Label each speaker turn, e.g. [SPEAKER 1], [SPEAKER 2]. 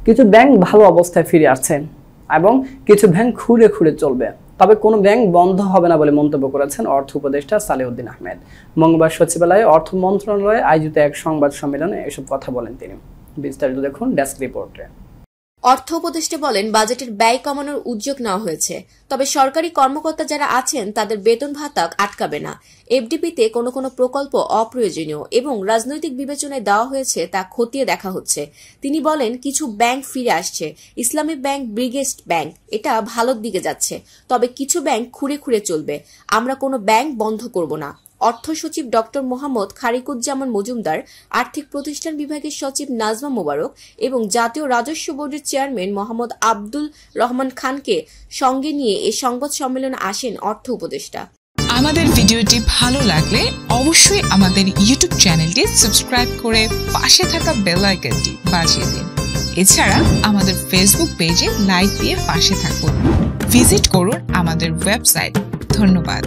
[SPEAKER 1] কিছু ব্যাংক ভালো অবস্থায় ফিরে আসছে এবং কিছু ব্যাংক খুঁড়ে খুঁড়ে চলবে, তবে কোনো ব্যাংক বন্ধ হবে না বলে মন্তব্য করেছেন অর্থ উপদেষ্টা সালেউদ্দিন আহমেদ। মঙ্গলবার সচিবালয়ে অর্থ মন্ত্রণালয়ে আয়োজিত এক সংবাদ সম্মেলনে এসব কথা বলেন তিনি। বিস্তারিত দেখুন ডেস্ক রিপোর্টে।
[SPEAKER 2] অর্থ উপদেষ্টা বলেন, বাজেটের ব্যয় কমানোর উদ্যোগ নেওয়া হয়েছে, তবে সরকারি কর্মকর্তা যারা আছেন তাদের বেতন ভাতা আটকাবে না। এফডিপিতে কোনো প্রকল্প অপ্রয়োজনীয় এবং রাজনৈতিক বিবেচনায় দেওয়া হয়েছে তা খতিয়ে দেখা হচ্ছে। তিনি বলেন, কিছু ব্যাংক ফিরে আসছে, ইসলামী ব্যাংক, ব্রিগেস্ট ব্যাংক, এটা ভালোর দিকে যাচ্ছে, তবে কিছু ব্যাংক খুঁড়ে খুঁড়ে চলবে। আমরা কোনো ব্যাংক বন্ধ করব না। অর্থ সচিব ডক্টর মোহাম্মদ খারিকুজ্জামান মজুমদার, আর্থিক প্রতিষ্ঠান বিভাগের সচিব নাজমা মোবারক এবং জাতীয় রাজস্ব বোর্ডের চেয়ারম্যান মোহাম্মদ আব্দুল রহমান খানকে সঙ্গে নিয়ে এই সংবাদ সম্মেলনে আসেন অর্থ উপদেষ্টা।
[SPEAKER 3] আমাদের ভিডিওটি ভালো লাগলে অবশ্যই আমাদের ইউটিউব চ্যানেলটি সাবস্ক্রাইব করে পাশে থাকা বেল আইকনটি বাজিয়ে দিন। এছাড়া আমাদের ফেসবুক পেজে লাইক দিয়ে পাশে থাকুন। ভিজিট করুন আমাদের ওয়েবসাইট। ধন্যবাদ।